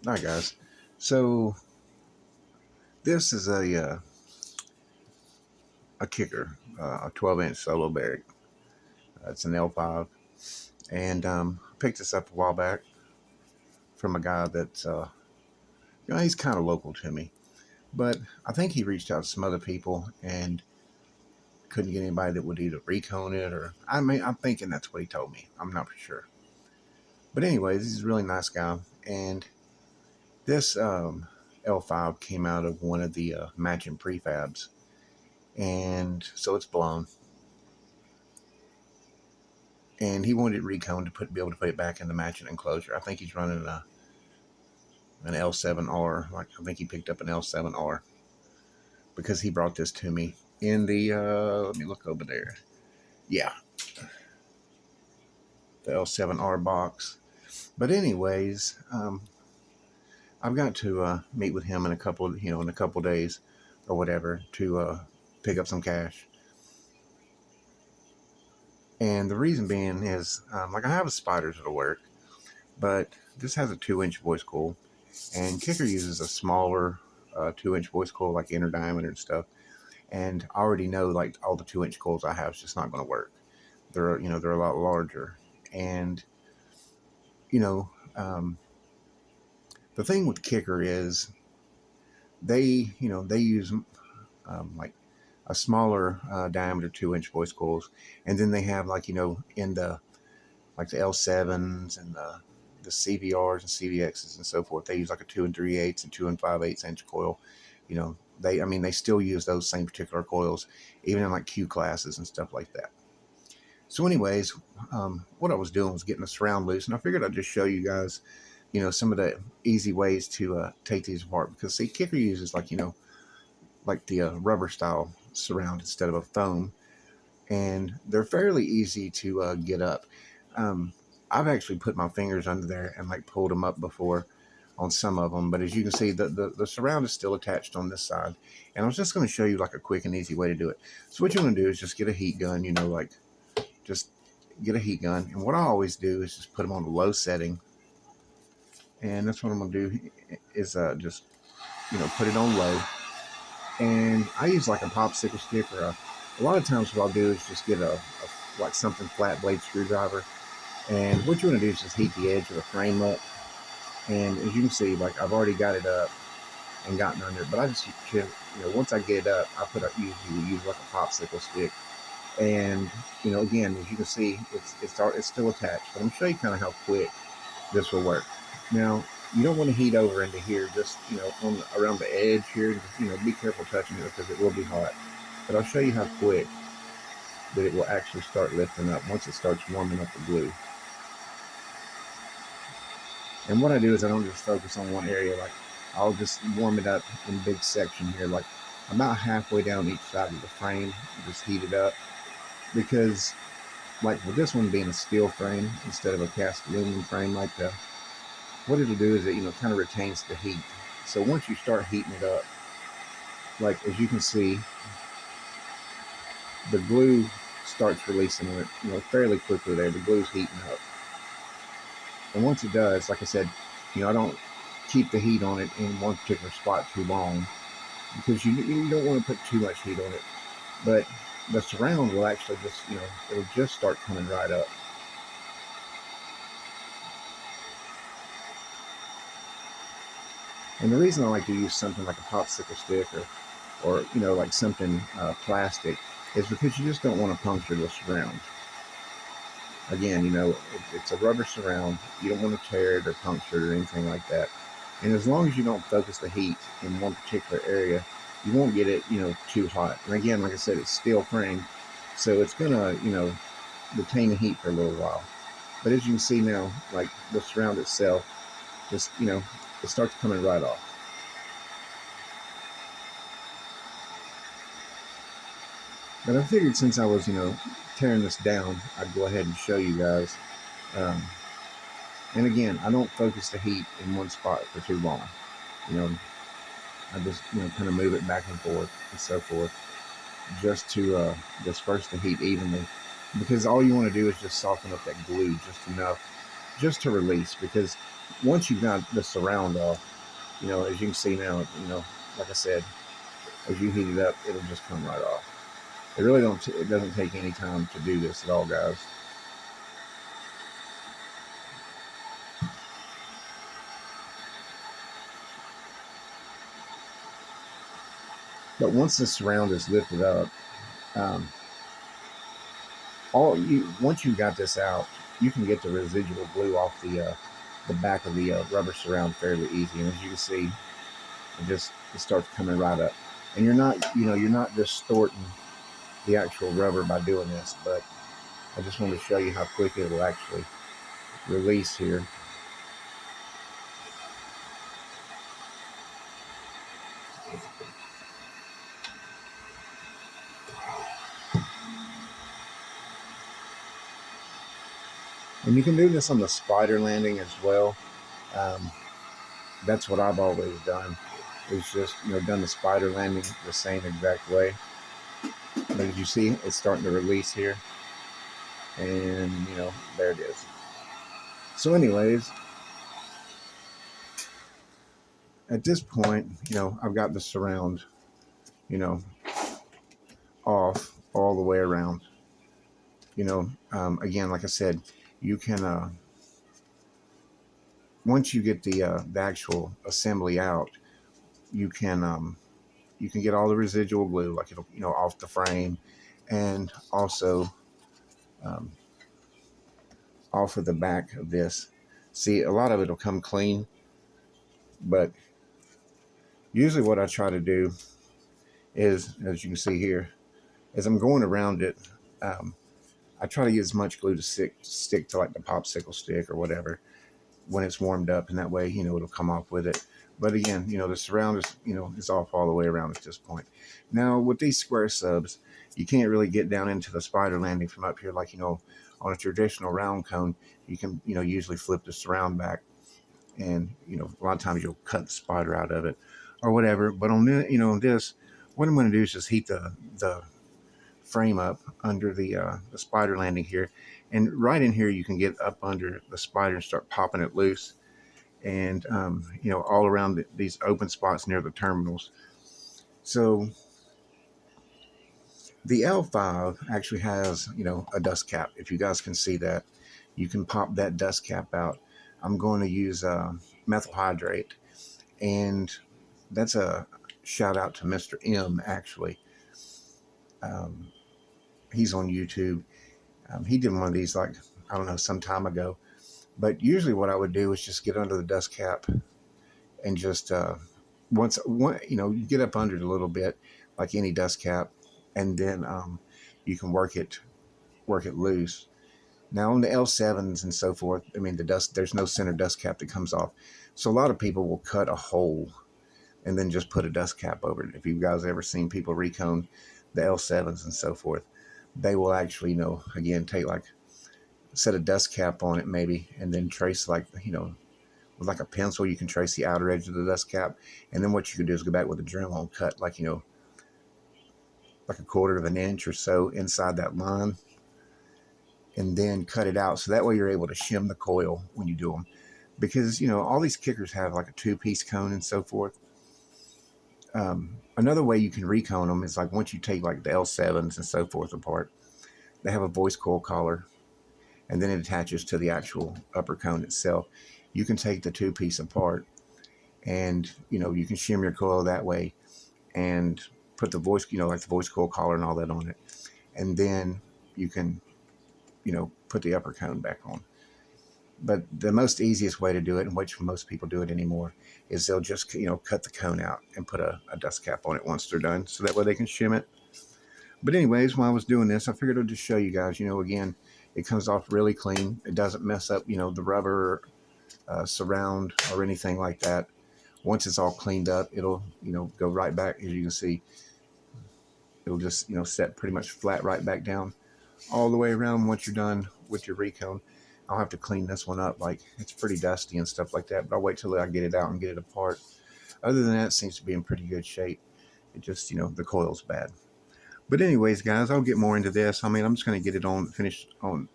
All right, guys. So this is a kicker, a 12-inch Solo-Baric. It's an L5, and I picked this up a while back from a guy that's he's kind of local to me, but I think he reached out to some other people and couldn't get anybody that would either recone it or I'm thinking that's what he told me. I'm not for sure, but anyways, he's a really nice guy, and this L5 came out of one of the matching prefabs, and so it's blown. And he wanted it recone to be able to put it back in the matching enclosure. I think he's running an L7R. Like I think he picked up an L7R because he brought this to me in the. Let me look over there. Yeah, the L7R box. But anyways, I've got to meet with him in in a couple days or whatever to pick up some cash. And the reason being is, like I have a spiders that'll work, but this has a 2-inch voice coil, and Kicker uses a smaller 2-inch voice coil, like inner diameter and stuff. And I already know like all the 2-inch coils I have is just not going to work. They're a lot larger, and you know um, the thing with Kicker is they use like a smaller diameter 2-inch voice coils, and then they have like in the like the L7s and the CVRs and CVXs and so forth. They use like a 2 3/8 and 2 5/8 inch coil. They still use those same particular coils, even in like Q classes and stuff like that. So, anyways, what I was doing was getting the surround loose, and I figured I'd just show you guys, some of the easy ways to take these apart. Because see, Kicker uses like the rubber style surround instead of a foam, and they're fairly easy to get up. Um, I've actually put my fingers under there and like pulled them up before on some of them, but as you can see, the surround is still attached on this side. And I was just going to show you like a quick and easy way to do it. So what you want to do is just get a heat gun, like just get a heat gun. And what I always do is just put them on a low setting. And that's what I'm going to do is just, put it on low. And I use like a popsicle stick or a lot of times what I'll do is just get a like something flat blade screwdriver. And what you want to do is just heat the edge of the frame up. And as you can see, like I've already got it up and gotten under it, but I just, once I get it up, I usually use like a popsicle stick. And, again, as you can see, it's still attached, but I'm going to show you kind of how quick this will work. Now, you don't want to heat over into here, just, around the edge here, just, be careful touching it because it will be hot. But I'll show you how quick that it will actually start lifting up once it starts warming up the glue. And what I do is I don't just focus on one area. Like I'll just warm it up in a big section here, like about halfway down each side of the frame, just heat it up. Because like with this one being a steel frame instead of a cast aluminum frame like that, what it'll do is it, kind of retains the heat. So once you start heating it up, like as you can see, the glue starts releasing it, fairly quickly there. The glue's heating up. And once it does, like I said, I don't keep the heat on it in one particular spot too long because you don't want to put too much heat on it. But the surround will actually just, it'll just start coming right up. And the reason I like to use something like a popsicle stick or like something plastic is because you just don't want to puncture the surround. Again, it's a rubber surround. You don't want to tear it or puncture it or anything like that. And as long as you don't focus the heat in one particular area, you won't get it, too hot. And again, like I said, it's steel frame, so it's gonna, retain the heat for a little while. But as you can see now, like the surround itself, just, it starts coming right off. But I figured since I was, tearing this down, I'd go ahead and show you guys. Um, and again, I don't focus the heat in one spot for too long. You know, I just, kind of move it back and forth and so forth just to disperse the heat evenly. Because all you want to do is just soften up that glue just enough just to release, because once you've got the surround off, as you can see now, like I said, as you heat it up, it'll just come right off. It doesn't take any time to do this at all, guys. But once the surround is lifted up, um, once you got this out, you can get the residual glue off the back of the rubber surround fairly easy. And as you can see, it starts coming right up. And you're not distorting the actual rubber by doing this, but I just wanted to show you how quick it will actually release here. And you can do this on the spider landing as well. Um, that's what I've always done. Is just done the spider landing the same exact way. But as you see, it's starting to release here, and there it is. So, anyways, at this point, I've got the surround, you know, off all the way around. Again, like I said, you can once you get the actual assembly out, you can get all the residual glue, like it'll off the frame, and also um, off of the back of this. See, a lot of it will come clean, but usually what I try to do is, as you can see here, as I'm going around it, um, I try to get as much glue to stick to like the popsicle stick or whatever when it's warmed up, and that way it'll come off with it. But again, the surround is is off all the way around at this point. Now with these square subs, you can't really get down into the spider landing from up here like on a traditional round cone. You can usually flip the surround back, and a lot of times you'll cut the spider out of it or whatever. But on this, what I'm going to do is just heat the frame up under the spider landing here, and right in here you can get up under the spider and start popping it loose, and all around these open spots near the terminals. So the L5 actually has a dust cap. If you guys can see that, you can pop that dust cap out. I'm going to use methyl hydrate, and that's a shout out to Mr. M. Actually, um, he's on YouTube. He did one of these, like, I don't know, some time ago. But usually what I would do is just get under the dust cap and just you get up under it a little bit, like any dust cap, and then you can work it loose. Now on the L7s and so forth, I mean, there's no center dust cap that comes off. So a lot of people will cut a hole and then just put a dust cap over it. If you guys ever seen people recone the L7s and so forth, they will actually, again, take like, set a dust cap on it maybe, and then trace like, with like a pencil, you can trace the outer edge of the dust cap. And then what you can do is go back with a Dremel and cut like, like a quarter of an inch or so inside that line, and then cut it out. So that way you're able to shim the coil when you do them. Because, all these kickers have like a 2-piece cone and so forth. Another way you can recone them is like once you take like the L7s and so forth apart, they have a voice coil collar, and then it attaches to the actual upper cone itself. You can take the 2-piece apart, and you can shim your coil that way, and put the voice, like the voice coil collar and all that on it, and then you can put the upper cone back on. But the most easiest way to do it, and which most people do it anymore, is they'll just cut the cone out and put a dust cap on it once they're done, so that way they can shim it. But anyways, while I was doing this, I figured I'd just show you guys, again, it comes off really clean. It doesn't mess up, the rubber surround or anything like that. Once it's all cleaned up, it'll, go right back. As you can see, it'll just, set pretty much flat right back down all the way around once you're done with your recone. I'll have to clean this one up. Like, it's pretty dusty and stuff like that, but I'll wait till I get it out and get it apart. Other than that, it seems to be in pretty good shape. It just, the coil's bad. But anyways, guys, I'll get more into this. I mean, I'm just going to get it on finished on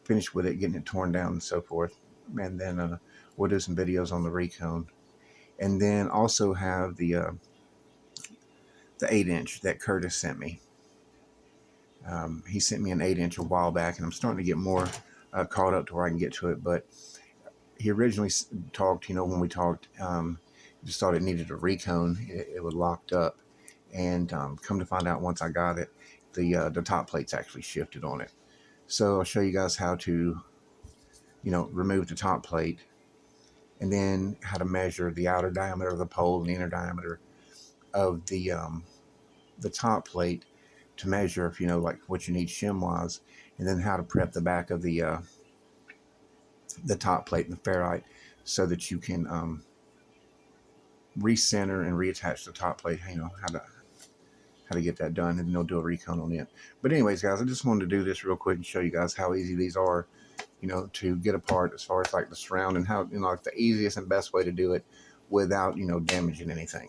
finished with it, getting it torn down and so forth. And then we'll do some videos on the recone. And then also have the 8-inch that Curtis sent me. He sent me an 8-inch a while back, and I'm starting to get more caught up to where I can get to it. But he originally talked, when we talked, just thought it needed a recone. It was locked up, and come to find out, once I got it, the top plate's actually shifted on it. So I'll show you guys how to, remove the top plate, and then how to measure the outer diameter of the pole and the inner diameter of the top plate to measure if like what you need shim wise, and then how to prep the back of the top plate and the ferrite so that you can recenter and reattach the top plate. How to get that done, and then they'll do a recone on it. But anyways, guys, I just wanted to do this real quick and show you guys how easy these are, to get apart, as far as like the surround, and how, like the easiest and best way to do it without, damaging anything.